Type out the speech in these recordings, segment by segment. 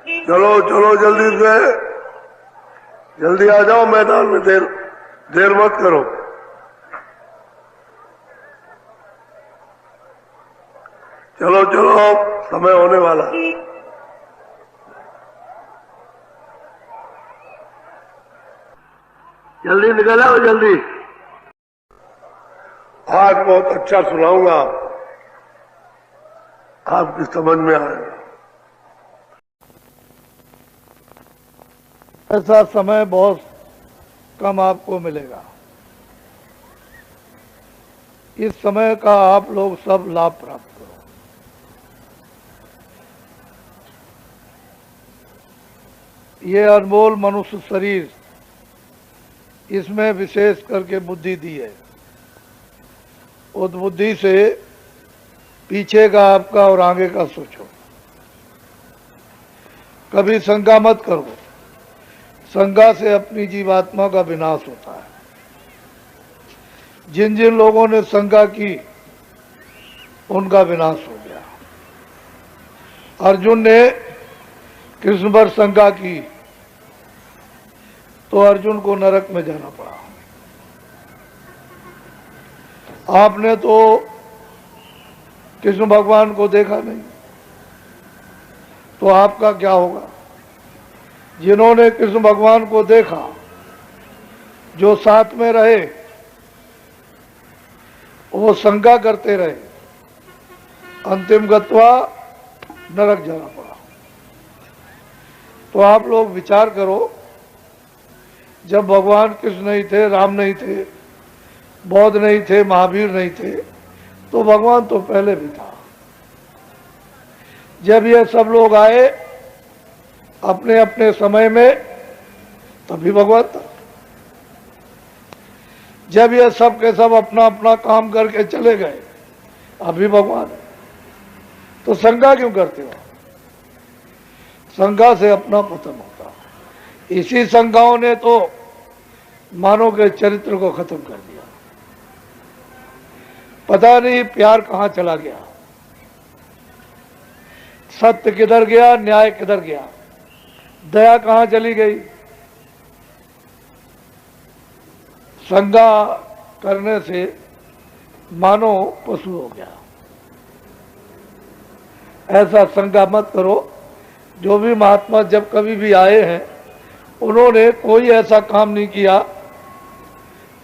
चलो चलो जल्दी से, जल्दी आ जाओ मैदान में, देर मत करो। चलो चलो, समय होने वाला है। जल्दी निकल आओ जल्दी। आज बहुत अच्छा सुनाऊंगा, आपकी समझ में आएगा। ऐसा समय बहुत कम आपको मिलेगा। इस समय का आप लोग सब लाभ प्राप्त करो। ये अनमोल मनुष्य शरीर, इसमें विशेष करके बुद्धि दी है। उस बुद्धि से पीछे का आपका और आगे का सोचो। कभी शंका मत करो। शंका से अपनी जीवात्मा का विनाश होता है। जिन जिन लोगों ने शंका की उनका विनाश हो गया। अर्जुन ने कृष्ण पर शंका की तो अर्जुन को नरक में जाना पड़ा। आपने तो कृष्ण भगवान को देखा नहीं, तो आपका क्या होगा? जिन्होंने कृष्ण भगवान को देखा, जो साथ में रहे, वो शंका करते रहे, अंतिम गत्वा नरक जाना पड़ा। तो आप लोग विचार करो, जब भगवान कृष्ण नहीं थे, राम नहीं थे, बौद्ध नहीं थे, महावीर नहीं थे, तो भगवान तो पहले भी था। जब ये सब लोग आए अपने अपने समय में, तभी भगवान था। जब ये सब के सब अपना अपना काम करके चले गए, अभी भगवान है। तो शंका क्यों करते हो? शंका से अपना पतन होता। इसी शंकाओं ने तो मानव के चरित्र को खत्म कर दिया। पता नहीं प्यार कहां चला गया, सत्य किधर गया, न्याय किधर गया, दया कहां चली गई। शंका करने से मानो पशु हो गया। ऐसा शंका मत करो। जो भी महात्मा जब कभी भी आए हैं, उन्होंने कोई ऐसा काम नहीं किया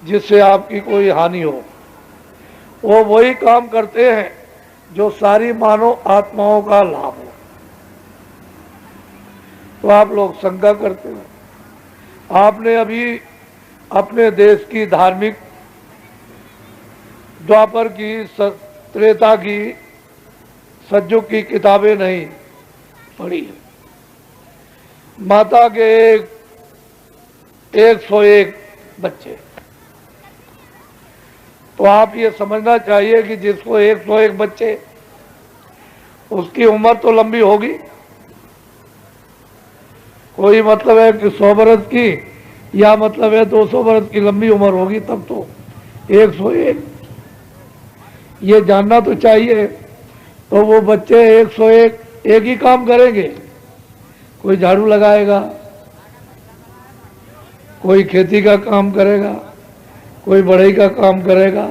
जिससे आपकी कोई हानि हो। वो वही काम करते हैं जो सारी मानव आत्माओं का लाभ हो। तो आप लोग शंका करते हो। आपने अभी अपने देश की धार्मिक, द्वापर की, त्रेता की, सतयुग की किताबें नहीं पढ़ी। माता के 101 बच्चे। तो आप ये समझना चाहिए कि जिसको 101 बच्चे, उसकी उम्र तो लंबी होगी। कोई मतलब है कि 100 बरस की, या मतलब है 200 बरस की लंबी उम्र होगी, तब तो 101। ये जानना तो चाहिए। तो वो बच्चे 101 एक ही काम करेंगे। कोई झाड़ू लगाएगा, कोई खेती का काम करेगा, कोई बढ़ई का काम करेगा,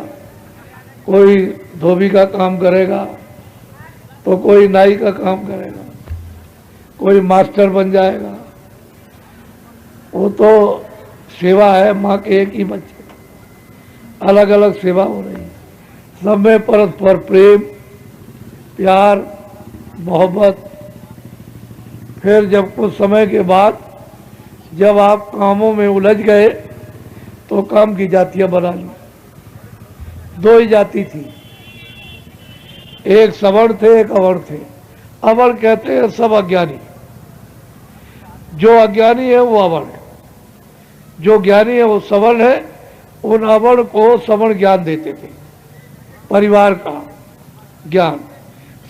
कोई धोबी का काम करेगा, तो कोई नाई का काम करेगा, कोई मास्टर बन जाएगा। वो तो सेवा है। माँ के एक ही बच्चे, अलग अलग सेवा हो रही है। सब में परस्पर प्रेम, प्यार, मोहब्बत। फिर जब कुछ समय के बाद जब आप कामों में उलझ गए, तो काम की जातियां बना ली। 2 ही जाति थी, एक सवर्ण थे, एक अवर्ण थे। अवर्ण कहते हैं सब अज्ञानी। जो अज्ञानी है वो अवर्ण है, जो ज्ञानी है वो सवर्ण है। उन अवर्ण को सवर्ण ज्ञान देते थे। परिवार का ज्ञान,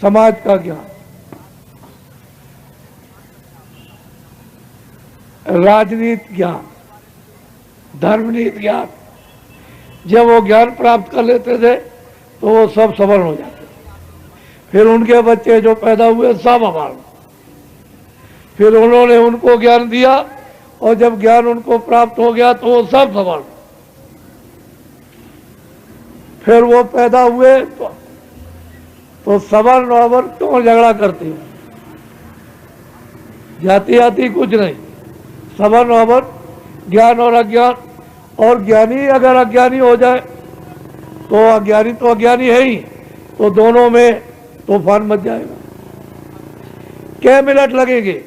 समाज का ज्ञान, राजनीति ज्ञान, धर्मनीति ज्ञान। जब वो ज्ञान प्राप्त कर लेते थे तो वो सब सवर्ण हो जाते थे। फिर उनके बच्चे जो पैदा हुए सब अवर्ण। फिर उन्होंने उनको ज्ञान दिया, और जब ज्ञान उनको प्राप्त हो गया तो वो सब सवर्ण। फिर वो पैदा हुए तो सवर्ण और क्यों झगड़ा करते हैं? जाति आती कुछ नहीं, सवर्ण और ज्ञान और अज्ञान। और ज्ञानी अगर अज्ञानी हो जाए तो अज्ञानी है ही, तो दोनों में तूफान मच जाएगा। क्या मिनट लगेंगे?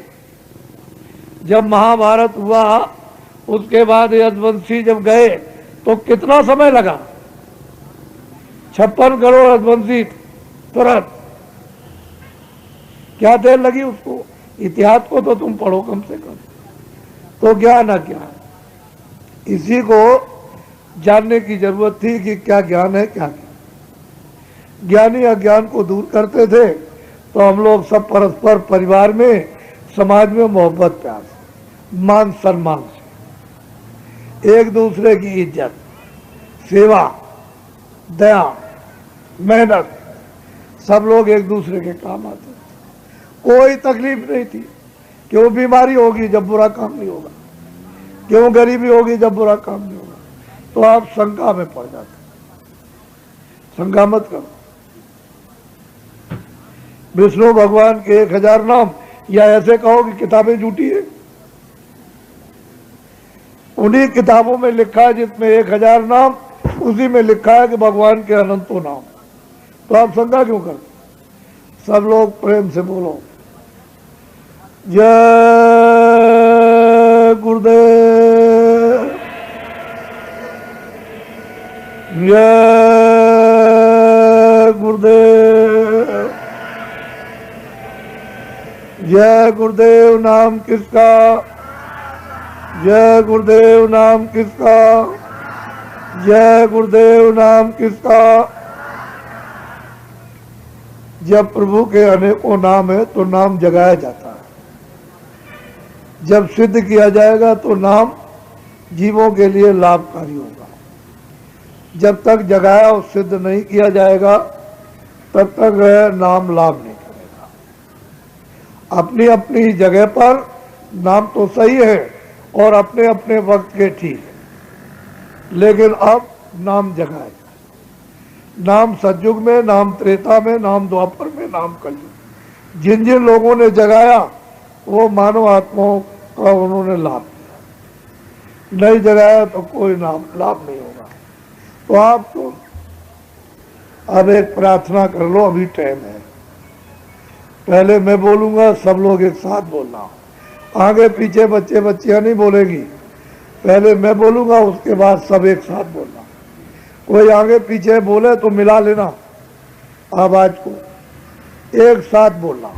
जब महाभारत हुआ उसके बाद यदुवंशी जब गए तो कितना समय लगा? 56 करोड़ यदुवंशी तुरंत। क्या देर लगी उसको? इतिहास को तो तुम पढ़ो कम से कम। तो ज्ञान अज्ञान, इसी को जानने की जरूरत थी कि क्या ज्ञान है क्या ज्ञान। ज्ञानी अज्ञान को दूर करते थे तो हम लोग सब परस्पर परिवार में, समाज में मोहब्बत प्यार से, मान सम्मान से, एक दूसरे की इज्जत, सेवा, दया, मेहनत, सब लोग एक दूसरे के काम आते थे। कोई तकलीफ नहीं थी। क्यों बीमारी होगी जब बुरा काम नहीं होगा? क्यों गरीबी होगी जब बुरा काम नहीं होगा? तो आप शंका में पड़ जाते। शंका मत करो। विष्णु भगवान के 1000 नाम, या ऐसे कहो कि किताबें झूठी है। उन्हीं किताबों में लिखा है जिसमें 1000 नाम, उसी में लिखा है कि भगवान के अनंतों नाम। तो आप शंका क्यों करते? सब लोग प्रेम से बोलो, जय गुरुदेव, जय गुरुदेव। जय गुरुदेव नाम किसका? जय गुरुदेव नाम किसका? जय गुरुदेव नाम किसका? जब प्रभु के अनेकों नाम है तो नाम जगाया जाता है। जब सिद्ध किया जाएगा तो नाम जीवों के लिए लाभकारी होगा। जब तक जगाया और सिद्ध नहीं किया जाएगा तब तक नाम लाभ नहीं करेगा। अपनी अपनी जगह पर नाम तो सही है और अपने अपने वक्त के ठीक है, लेकिन अब नाम जगाए। नाम सतयुग में, नाम त्रेता में, नाम द्वापर में, नाम कलयुग। जिन जिन लोगों ने जगाया वो मानव आत्माओं का उन्होंने लाभ दिया। नहीं जगाया तो कोई नाम लाभ नहीं होगा। तो आप तो अब एक प्रार्थना कर लो, अभी टाइम है। पहले मैं बोलूंगा, सब लोग एक साथ बोलना। आगे पीछे बच्चे बच्चियां नहीं बोलेंगी। पहले मैं बोलूंगा, उसके बाद सब एक साथ बोलना। कोई आगे पीछे बोले तो मिला लेना आवाज को, एक साथ बोलना।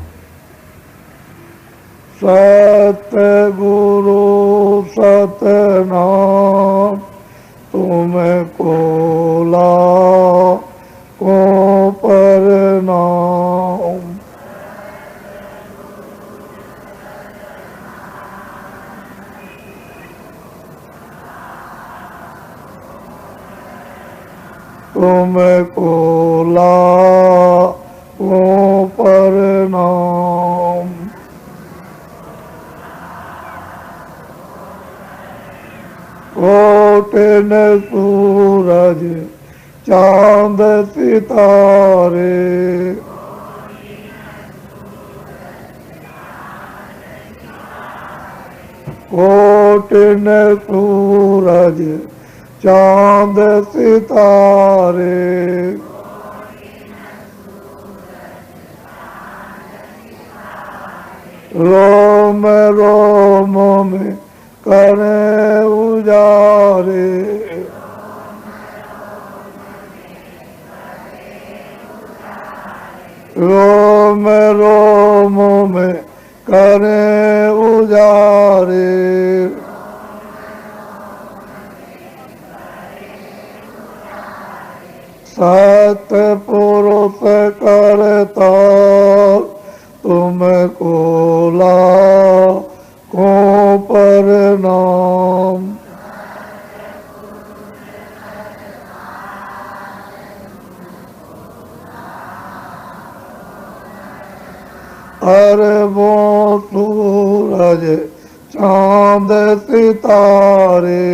सतगुरु सतनाम तुमको लाखों प्रणाम। तुमको लाखों प्रणाम। कोटिन सूरज चांद सितारे, कोटिन सूरज चांद सितारे, रोम रोम में करे उजारे, रोम रोम में करे उजारे। सतपुरुष करता तुमको लाखों प्रणाम। अरबों सूरज सूरज चांद सितारे,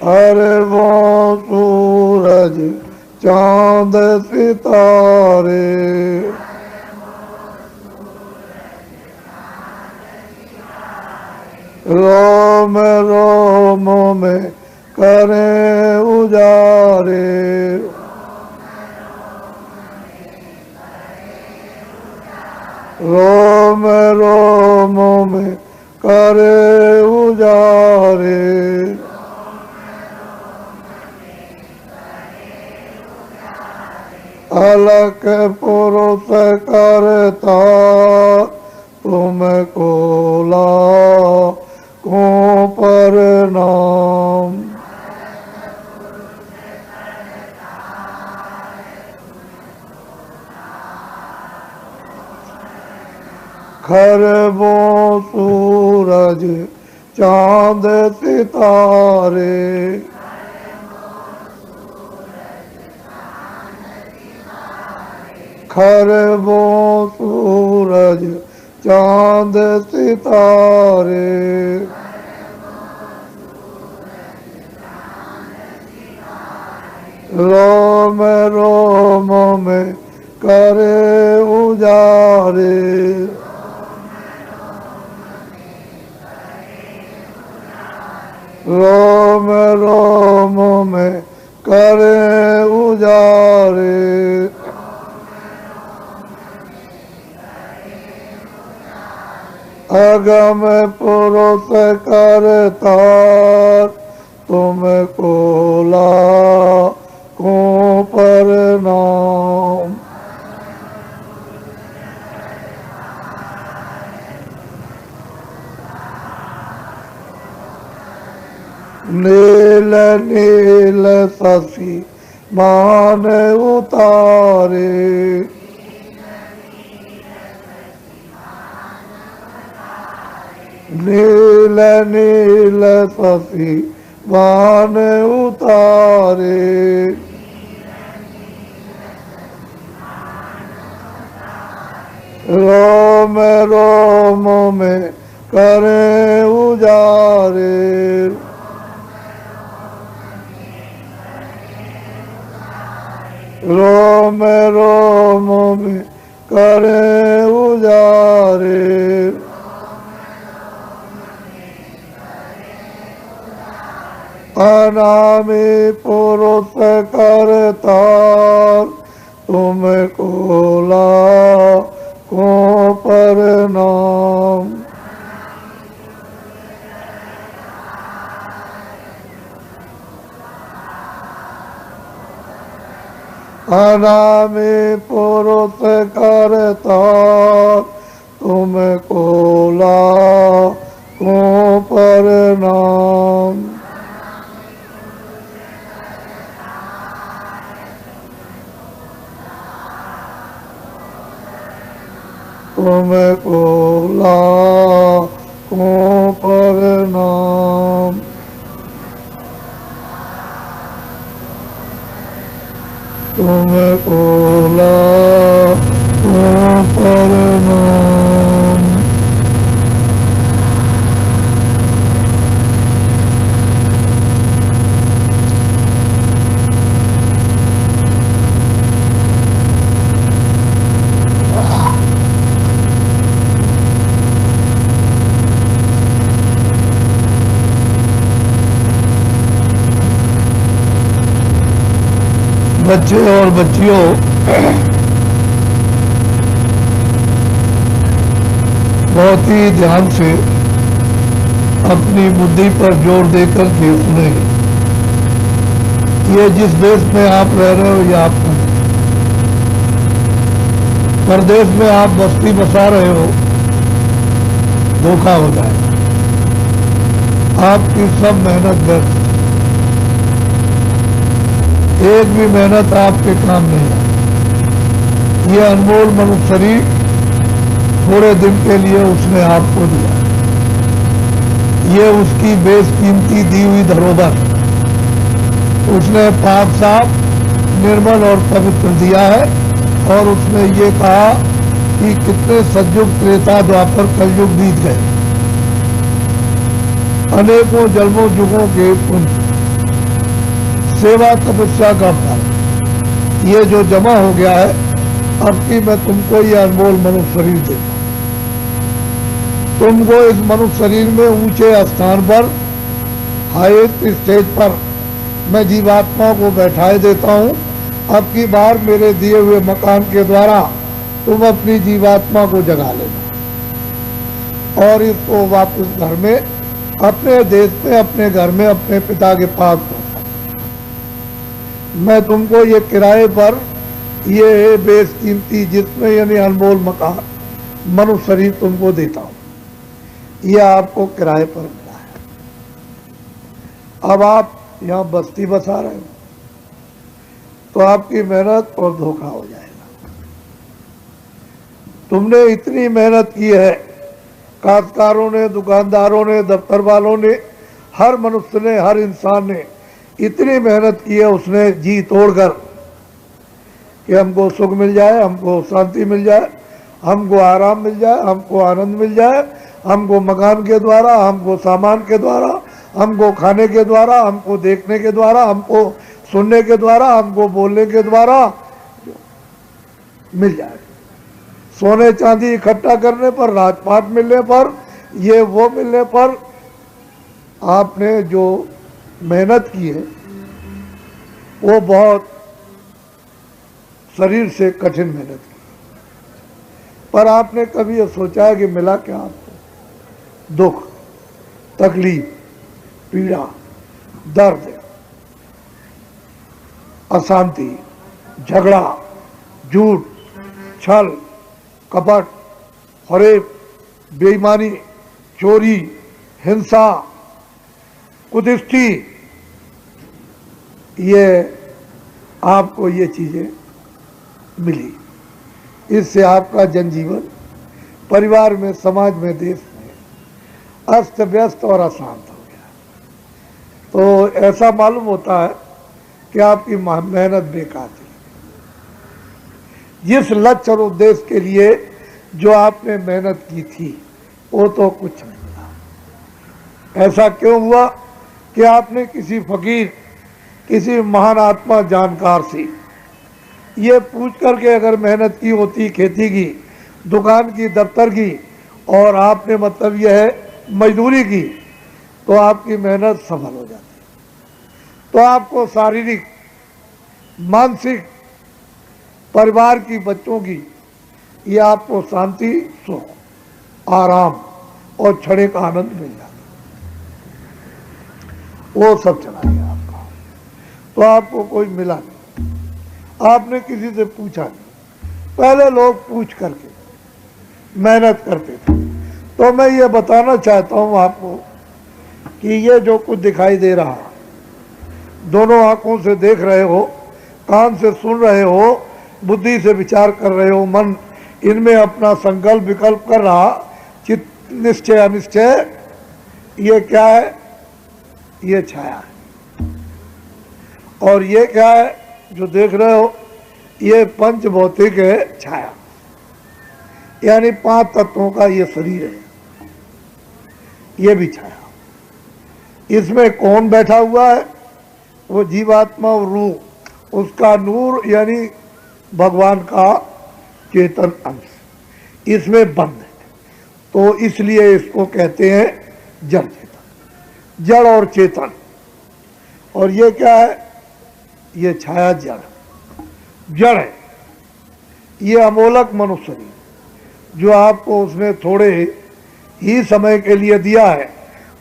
अरे वो सूरज चांद सितारे, रोम रोम में करें उजारे, रोम रोम में करे उजारे, अलग पुरुष करता तुमको लाखों प्रणाम, खरबों सूरज चांद सितारे, खरबों सूरज चांद सितारे, रोम रोम में करे उजारे, रोम रोम में करे उजारे, अगम पुरुष करता तुमको लाखों प्रणाम, नील नील शशि मान उतारे, नील नील शशि मान उतारे, रोम रोम में करे उजारे, रोम रोम में करे उजारे, अनामी पुरुष करता तुमको लाखों प्रणाम, अनामी पुरुष करता तुमको लाखों प्रणाम, तुमको लाखों प्रणाम, तुमको लाखों प्रणाम। बच्चे और बच्चियों, बहुत ही ध्यान से अपनी बुद्धि पर जोर देकर के सुनेंगे। ये जिस देश में आप रह रहे हो, ये आपका परदेश में आप बस्ती बसा रहे हो, धोखा हो जाए। आपकी सब मेहनत व्यर्थ, एक भी मेहनत आपके काम नहीं है। ये अनमोल मनुष्य शरीर थोड़े दिन के लिए उसने आपको दिया, ये उसकी बेशकीमती दी हुई धरोहर उसने पाक साफ, निर्मल और पवित्र दिया है। और उसने ये कहा कि कितने सतयुग त्रेता द्वापर कलयुग बीत गए, अनेकों जन्मों युगों के पुण्य सेवा तपस्या का फल ये जो जमा हो गया है, अब की मैं तुमको ये अनमोल मनुष्य शरीर देता हूं। तुमको इस मनुष्य शरीर में ऊंचे स्थान पर हाईएस्ट स्टेज पर मैं जीवात्मा को बैठाए देता हूं। अब की बार मेरे दिए हुए मकान के द्वारा तुम अपनी जीवात्मा को जगा लेना और इसको वापस घर में अपने देश में अपने घर में अपने पिता के पास पहुंचा। मैं तुमको ये किराए पर ये बेशकीमती जिसमें यानी अनमोल मकान मनुष्य शरीर तुमको देता हूं, ये आपको किराए पर मिला है। अब आप यहाँ बस्ती बसा रहे हो तो आपकी मेहनत और धोखा हो जाएगा। तुमने इतनी मेहनत की है, काश्तकारों ने, दुकानदारों ने, दफ्तर वालों ने, हर मनुष्य ने, हर इंसान ने इतनी मेहनत की है, उसने जी तोड़कर कि हमको सुख मिल जाए, हमको शांति मिल जाए, हमको आराम मिल जाए, हमको आनंद मिल जाए, हमको मकान के द्वारा, हमको सामान के द्वारा, हमको खाने के द्वारा, हमको देखने के द्वारा, हमको सुनने के द्वारा, हमको बोलने के द्वारा मिल जाए। सोने चांदी इकट्ठा करने पर, राजपाट मिलने पर, ये वो मिलने पर आपने जो मेहनत की है वो बहुत शरीर से कठिन मेहनत की, पर आपने कभी ये सोचा है कि मिला क्या आपको? दुख, तकलीफ, पीड़ा, दर्द, अशांति, झगड़ा, झूठ, छल, कपट, फरेब, बेईमानी, चोरी, हिंसा, कुदृष्टि, ये आपको ये चीजें मिली। इससे आपका जनजीवन परिवार में, समाज में, देश में अस्त व्यस्त और अशांत हो गया। तो ऐसा मालूम होता है कि आपकी मेहनत बेकार थी। जिस लक्ष्य और उद्देश्य के लिए जो आपने मेहनत की थी वो तो कुछ नहीं मिला। ऐसा क्यों हुआ कि आपने किसी फकीर, किसी महान आत्मा जानकार से ये पूछ करके अगर मेहनत की होती, खेती की, दुकान की, दफ्तर की, और आपने मतलब यह है मजदूरी की, तो आपकी मेहनत सफल हो जाती। तो आपको शारीरिक, मानसिक, परिवार की, बच्चों की, ये आपको शांति, सुख, आराम और क्षणिक आनंद मिल जाता, वो सब चला गया आपका। तो आपको कोई मिला नहीं, आपने किसी से पूछा नहीं। पहले लोग पूछ करके मेहनत करते थे। तो मैं ये बताना चाहता हूँ आपको कि ये जो कुछ दिखाई दे रहा, दोनों आंखों से देख रहे हो, कान से सुन रहे हो, बुद्धि से विचार कर रहे हो, मन इनमें अपना संकल्प विकल्प कर रहा, चित्त निश्चय अनिश्चय, ये क्या है? ये छाया है। और ये क्या है जो देख रहे हो? ये पंच भौतिक है, छाया, यानी 5 तत्वों का ये शरीर है, ये भी छाया। इसमें कौन बैठा हुआ है? वो जीवात्मा और रूह, उसका नूर यानी भगवान का चेतन अंश इसमें बंद है। तो इसलिए इसको कहते हैं जड़ चेतन, जड़ और चेतन। और ये क्या है? ये छाया जड़, जड़ है। ये अमोलक मनुष्य शरीर जो आपको उसने थोड़े ही समय के लिए दिया है।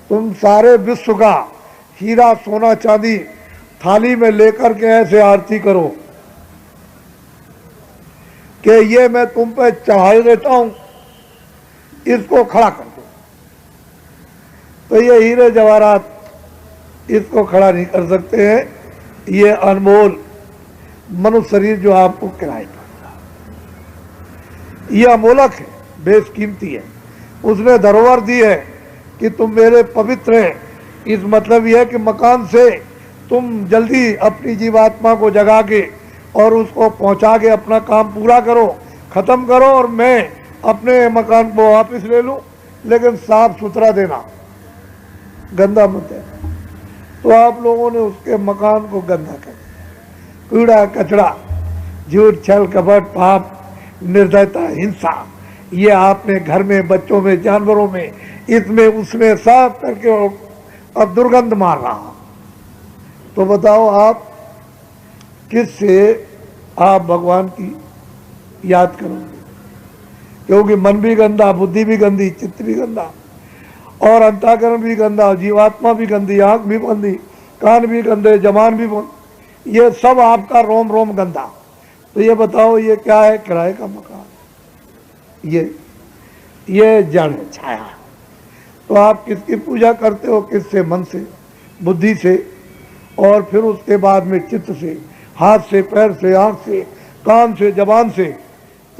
तुम सारे विश्व का हीरा, सोना, चांदी थाली में लेकर के ऐसे आरती करो कि ये मैं तुम पे चढ़ा देता हूं, इसको खड़ा कर दो। तो ये हीरे जवाहरात इसको खड़ा नहीं कर सकते हैं। ये अनमोल मनुष्य शरीर जो आपको किराए पर, ये अमोलक है, बेशकीमती है। उसने धरोहर दी है कि तुम मेरे पवित्र हैं। इस मतलब यह है कि मकान से तुम जल्दी अपनी जीवात्मा को जगा के और उसको पहुंचा के अपना काम पूरा करो, ख़त्म करो और मैं अपने मकान को वापस ले लूं, लेकिन साफ सुथरा देना, गंदा मत देना। तो आप लोगों ने उसके मकान को गंदा कर दिया। कूड़ा कचरा, झूठ, छल, कपट, पाप, निर्दयता, हिंसा, ये आपने घर में, बच्चों में, जानवरों में, इसमें उसमें सब करके अब दुर्गंध मार रहा। तो बताओ आप किससे आप भगवान की याद करोगे? क्योंकि मन भी गंदा, बुद्धि भी गंदी, चित्त भी गंदा और अंतःकरण भी गंदा, जीवात्मा भी गंदी, आंख भी गंदी, कान भी गंदे, जबान भी ये सब आपका रोम रोम गंदा। तो ये बताओ ये क्या है? किराए का मकान। ये जड़ है, छाया। तो आप किसकी पूजा करते हो? किससे? मन से, बुद्धि से, और फिर उसके बाद में चित्त से, हाथ से, पैर से, आंख से, कान से, जबान से।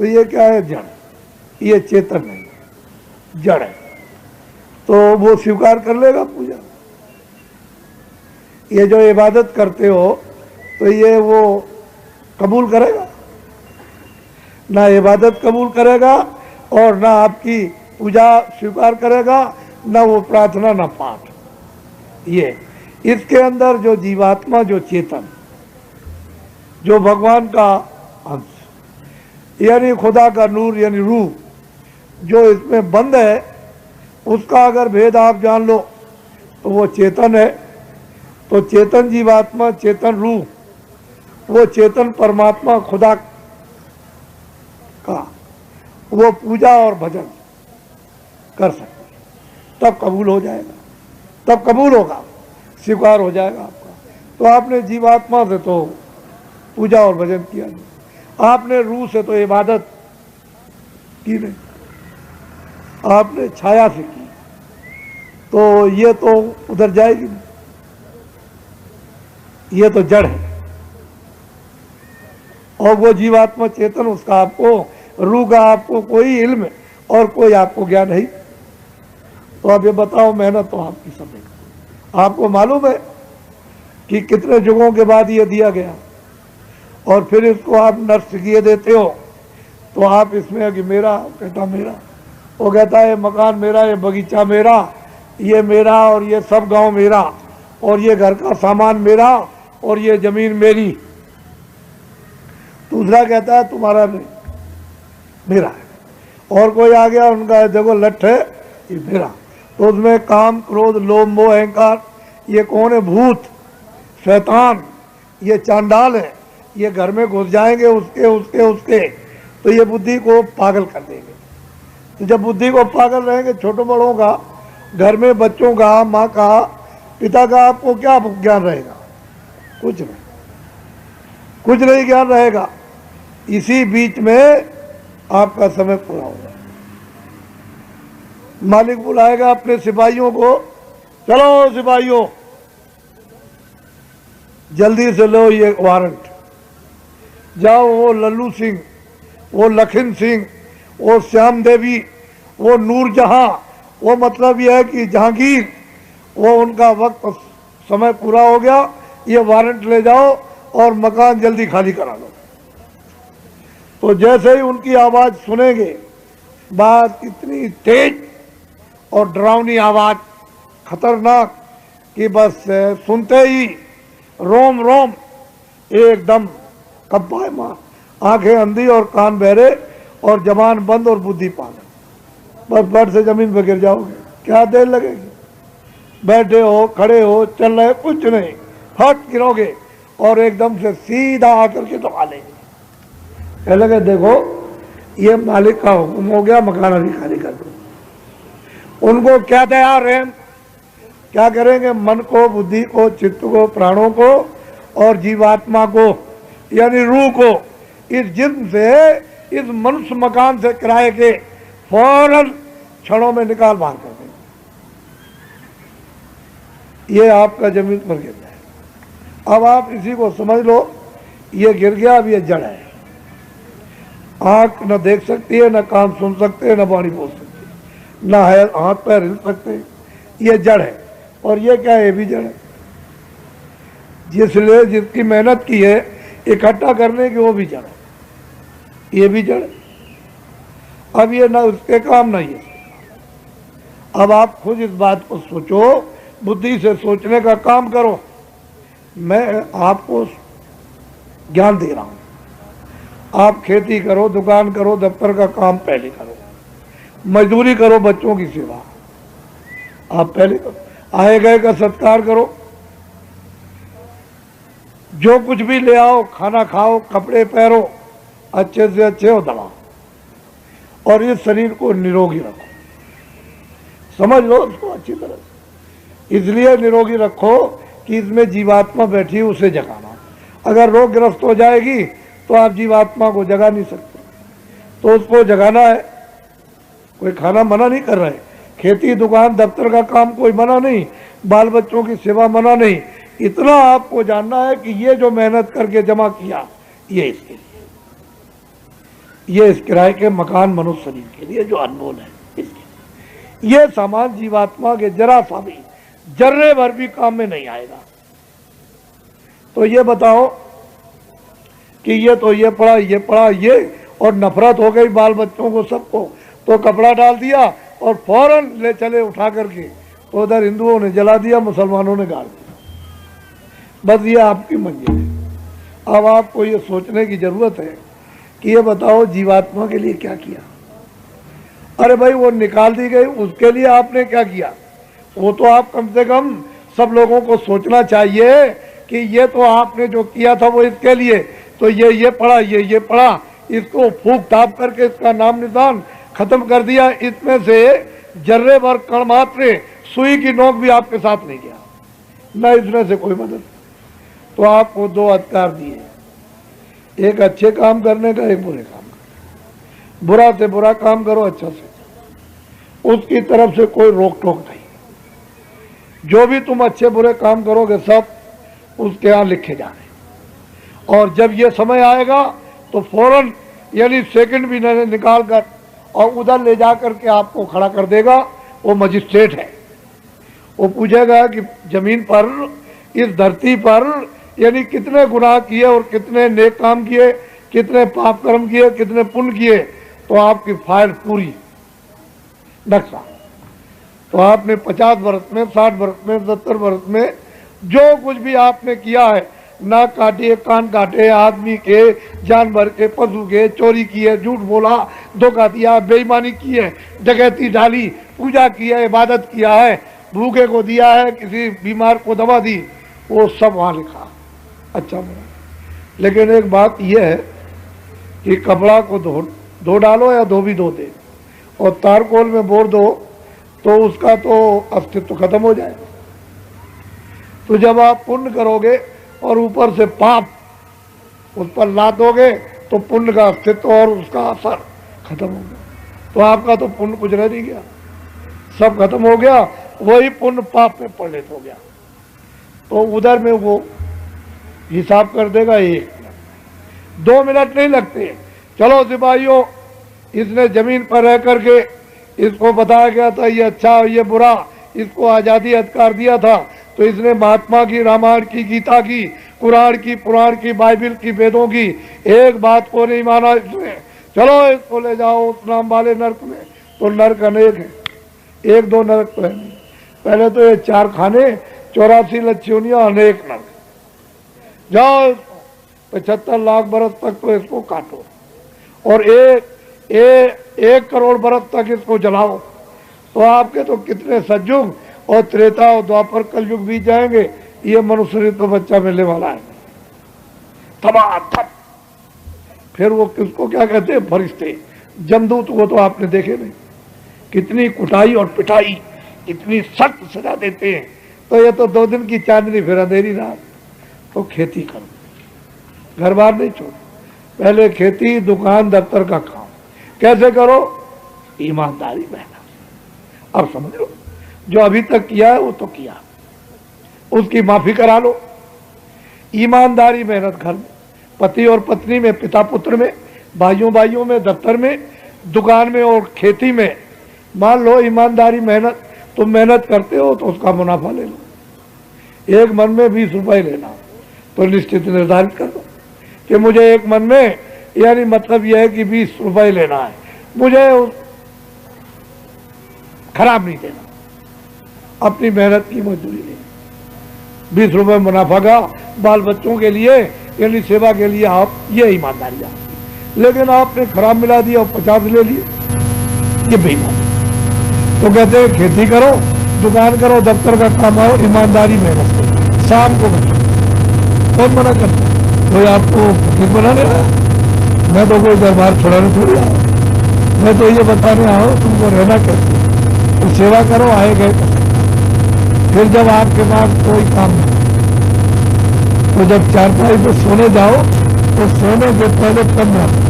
तो ये क्या है? जड़। ये चेतन नहीं, जड़ है। तो वो स्वीकार कर लेगा पूजा। ये जो इबादत करते हो तो ये वो कबूल करेगा? ना इबादत कबूल करेगा और ना आपकी पूजा स्वीकार करेगा, ना वो प्रार्थना, ना पाठ। ये इसके अंदर जो जीवात्मा, जो चेतन, जो भगवान का अंश यानी खुदा का नूर यानी रूह जो इसमें बंद है, उसका अगर भेद आप जान लो तो वो चेतन है। तो चेतन जीवात्मा, चेतन रूह, वो चेतन परमात्मा खुदा का वो पूजा और भजन कर सकते, तब कबूल हो जाएगा, तब कबूल होगा, स्वीकार हो जाएगा आपका। तो आपने जीवात्मा से तो पूजा और भजन किया नहीं, आपने रूह से तो इबादत की नहीं, आपने छाया से की। तो ये तो उधर जाएगी नहीं, ये तो जड़ है। और वो जीवात्मा चेतन, उसका आपको, रूह का आपको कोई इल्म और कोई आपको ज्ञान नहीं। तो अब ये बताओ, मेहनत तो आपकी समय, आपको मालूम है कि कितने युगों के बाद ये दिया गया, और फिर इसको आप नष्ट किए देते हो। तो आप इसमें कि मेरा, कहता मेरा, वो कहता है मकान मेरा, ये बगीचा मेरा, ये मेरा, और ये सब गांव मेरा, और ये घर का सामान मेरा, और ये जमीन मेरी। दूसरा कहता है तुम्हारा नहीं, मेरा है। और कोई आ गया, उनका देखो लठ है, ये मेरा। तो उसमें काम, क्रोध, लोभ, मोह, अहंकार, ये कौन है? भूत, शैतान, ये चांडाल है। ये घर में घुस जाएंगे, उसके उसके उसके, तो ये बुद्धि को पागल कर देंगे। तो जब बुद्धि को पागल रहेंगे, छोटों बड़ों का, घर में बच्चों का, माँ का, पिता का, आपको क्या ज्ञान रहेगा? कुछ नहीं, कुछ नहीं ज्ञान रहेगा। इसी बीच में आपका समय पूरा होगा। मालिक बुलाएगा अपने सिपाहियों को, चलो सिपाहियों जल्दी से लो ये वारंट, जाओ वो लल्लू सिंह, वो लखन सिंह, वो श्याम देवी, वो नूरजहां, वो मतलब यह है कि जहांगीर, वो उनका वक्त समय पूरा हो गया, ये वारंट ले जाओ और मकान जल्दी खाली करा लो। तो जैसे ही उनकी आवाज सुनेंगे, बात इतनी तेज और डरावनी आवाज, खतरनाक, कि बस सुनते ही रोम रोम एकदम कब्बायमान, आंखें अंधी और कान बहरे और जबान बंद और बुद्धि पागल। बस बेड से जमीन पर गिर जाओगे। क्या देर लगेगी? बैठे हो, खड़े हो, चल रहे, कुछ नहीं, फट गिरोगे और एकदम से सीधा आकर के दबा लेंगे। कह लगे देखो ये मालिक का हुक्म हो गया, मकान अभी खाली कर दो। उनको क्या तैयार है? क्या करेंगे? मन को, बुद्धि को, चित्त को, प्राणों को और जीवात्मा को यानी रूह को इस जिस्म से, इस मनुष्य मकान से किराए के फौरन क्षणों में निकाल बाहर कर देंगे। ये आपका जमीन पर गिर जाए। अब आप इसी को समझ लो, ये गिर गया, अब ये जड़ है। आंख न देख सकती है, न कान सुन सकते, न वाणी बोल सकती, न हाथ पैर हिल सकते, ये जड़ है। और ये क्या है? ये भी जड़ है। जिसने जिसकी मेहनत की है, इकट्ठा करने की वो भी जड़, ये भी जड़। अब ये ना उसके काम नहीं है। अब आप खुद इस बात को सोचो, बुद्धि से सोचने का काम करो। मैं आपको ज्ञान दे रहा हूं। आप खेती करो, दुकान करो, दफ्तर का काम पहले करो, मजदूरी करो, बच्चों की सेवा आप पहले करो, आए गए का सत्कार करो, जो कुछ भी ले आओ, खाना खाओ, कपड़े पहनो, अच्छे से अच्छे हो दबाओ, और इस शरीर को निरोगी रखो। समझ लो उसको अच्छी तरह से। इसलिए निरोगी रखो कि इसमें जीवात्मा बैठी, उसे जगाना। अगर रोगग्रस्त हो जाएगी तो आप जीवात्मा को जगा नहीं सकते, तो उसको जगाना है। कोई खाना मना नहीं कर रहे, खेती दुकान दफ्तर का काम कोई मना नहीं, बाल बच्चों की सेवा मना नहीं। इतना आपको जानना है कि ये जो मेहनत करके जमा किया, ये इसके लिए, ये इस किराए के मकान मनुष्य शरीर के लिए जो अनमोल है, इसके लिए। ये सामान जीवात्मा के जरा सा भी, जर्रे भर भी काम में नहीं आएगा। तो ये बताओ कि ये तो ये पड़ा, ये पड़ा, ये, और नफरत हो गई बाल बच्चों को, सबको, तो कपड़ा डाल दिया और फौरन ले चले उठा करके, तो उधर हिंदुओं ने जला दिया, मुसलमानों ने गाड़ दिया। बस ये आपकी मंजिल है। अब आपको ये सोचने की जरूरत है कि ये बताओ जीवात्मा के लिए क्या किया। अरे भाई वो निकाल दी गई, उसके लिए आपने क्या किया? वो तो आप कम से कम सब लोगों को सोचना चाहिए कि ये तो आपने जो किया था वो इसके लिए, तो ये पड़ा, ये पड़ा, इसको फूक ताप करके इसका नाम निशान खत्म कर दिया। इसमें से जर्रे भर कण मात्र सुई की नोक भी आपके साथ नहीं गया, न इसमें से कोई मदद। तो आपको दो अधिकार दिए, एक अच्छे काम करने का, एक बुरे काम करने का। बुरा से बुरा काम करो, अच्छा से, उसकी तरफ से कोई रोक टोक नहीं। जो भी तुम अच्छे बुरे काम करोगे सब उसके यहाँ लिखे जाने, और जब ये समय आएगा तो फौरन, यानी सेकंड भी निकाल कर और उधर ले जा करके आपको खड़ा कर देगा। वो मजिस्ट्रेट है, वो पूछेगा कि जमीन पर, इस धरती पर, यानी कितने गुनाह किए और कितने नेक काम किए, कितने पाप कर्म किए, कितने पुण्य किए। तो आपकी फाइल पूरी नक्शा, तो आपने 50 वर्ष में, 60 वर्ष में, 70 वर्ष में जो कुछ भी आपने किया है, नाक काटे, कान काटे, आदमी के, जानवर के, पशु के, चोरी की है, झूठ बोला, धोखा दिया, बेईमानी की है, डकैती डाली, पूजा की है, इबादत किया है, भूखे को दिया है, किसी बीमार को दवा दी, वो सब वहाँ लिखा। अच्छा बुरा। लेकिन एक बात यह है कि कपड़ा को धो डालो या धोबी धो दे और तारकोल में बोर दो तो उसका तो अस्तित्व खत्म हो जाए। तो जब आप पुण्य करोगे और ऊपर से पाप उस पर लादोगे तो पुण्य का अस्तित्व और उसका असर खत्म हो गया। तो आपका तो पुण्य कुछ रह नहीं गया, सब खत्म हो गया, वही पुण्य पाप में परिणत हो गया। तो उधर में वो हिसाब कर देगा 1 मिनट, 2 मिनट नहीं लगते। चलो सिपाहियों, इसने जमीन पर रह करके, इसको बताया गया था ये अच्छा और ये बुरा, इसको आज़ादी अधिकार दिया था, तो इसने महात्मा की, रामायण की, गीता की, कुरान की, पुराण की, बाइबिल की, वेदों की एक बात को नहीं माना इसने। चलो इसको ले जाओ उस नाम वाले नरक में। तो नरक अनेक है, 1-2 नरक तो है नहीं। पहले तो ये 4 खाने, 84 लच्छियोनियां, अनेक नरक। जाओ 75 लाख बरस तक तो इसको काटो और 1 करोड़ बरस तक इसको जलाओ। तो आपके तो कितने सतयुग और त्रेता और द्वापर कलयुग बीत जाएंगे, ये मनुष्य तो बच्चा मिलने वाला है। थप। फिर वो किसको क्या कहते हैं, फरिश्ते, जमदूत को तो आपने देखे नहीं, कितनी कुटाई और पिटाई, इतनी सख्त सजा देते हैं। तो ये तो 2 दिन की चांदनी, फिर अंधेरी रात। तो खेती करो, घर बार नहीं छोड़ो, पहले खेती दुकान दफ्तर का काम कैसे करो, ईमानदारी मेहनत। अब समझ लो, जो अभी तक किया है वो तो किया, उसकी माफी करा लो। ईमानदारी मेहनत घर में, पति और पत्नी में, पिता पुत्र में, भाइयों भाइयों में, दफ्तर में, दुकान में और खेती में। मान लो ईमानदारी मेहनत, तुम मेहनत करते हो तो उसका मुनाफा ले लो। एक मन में 20 रुपए लेना, तो निश्चित निर्धारित कर दो कि मुझे एक मन में, यानी मतलब यह है कि 20 रुपए लेना है, मुझे खराब नहीं देना, अपनी मेहनत की मजदूरी लेनी, 20 रुपए मुनाफा का बाल बच्चों के लिए यानी सेवा के लिए, आप ये ईमानदारी आपकी। लेकिन आपने खराब मिला दिया और 50 ले लिए, ये बेईमान। तो कहते हैं खेती करो, दुकान करो, दफ्तर का काम आओ, ईमानदारी मेहनत करो, शाम को बचो। कौन मना करता है? कोई आपको फकीर बनाने आया? मैं तो कोई दरबार छुड़ाने थोड़ी आया, मैं तो ये बताने आओ तुमको रहना कैसे, तो सेवा करो, आए गए। फिर जब आपके पास कोई काम नहीं, तो जब चारपाई पे सोने जाओ तो सोने से पहले कम रखो,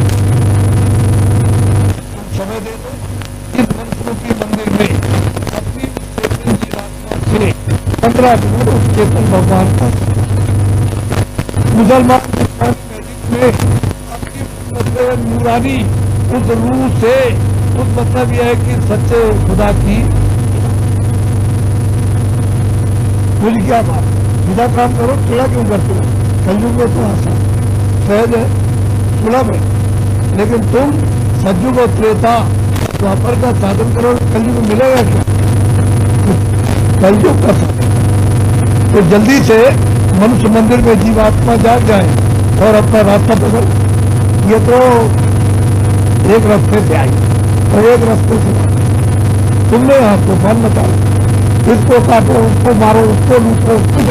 समय दे दो। इस संस्कृति मंदिर में अपनी चेतन की आत्मा से 15 मिनट उस चेतन भगवान का, मुसलमान में अपनी नूरानी उस रूह से, उस मतलब यह है कि सच्चे खुदा की, बोली क्या बात, खुदा काम करो, थोड़ा क्यों करते हो? कलयुग में तो आसान सहज है, सुलभ है, लेकिन तुम सतयुग और त्रेता द्वापर का साधन करो, कलयुग में मिलेगा क्या? कलयुग का साधन। तो जल्दी से मनुष्य मंदिर में जीवात्मा जाग जाए और अपना रास्ता पकड़। ये तो एक रास्ते से आई और एक रास्ते से तुमने यहाँ तूफान मचा, इसको काटो, उसको मारो, उसको लूटो, कुछ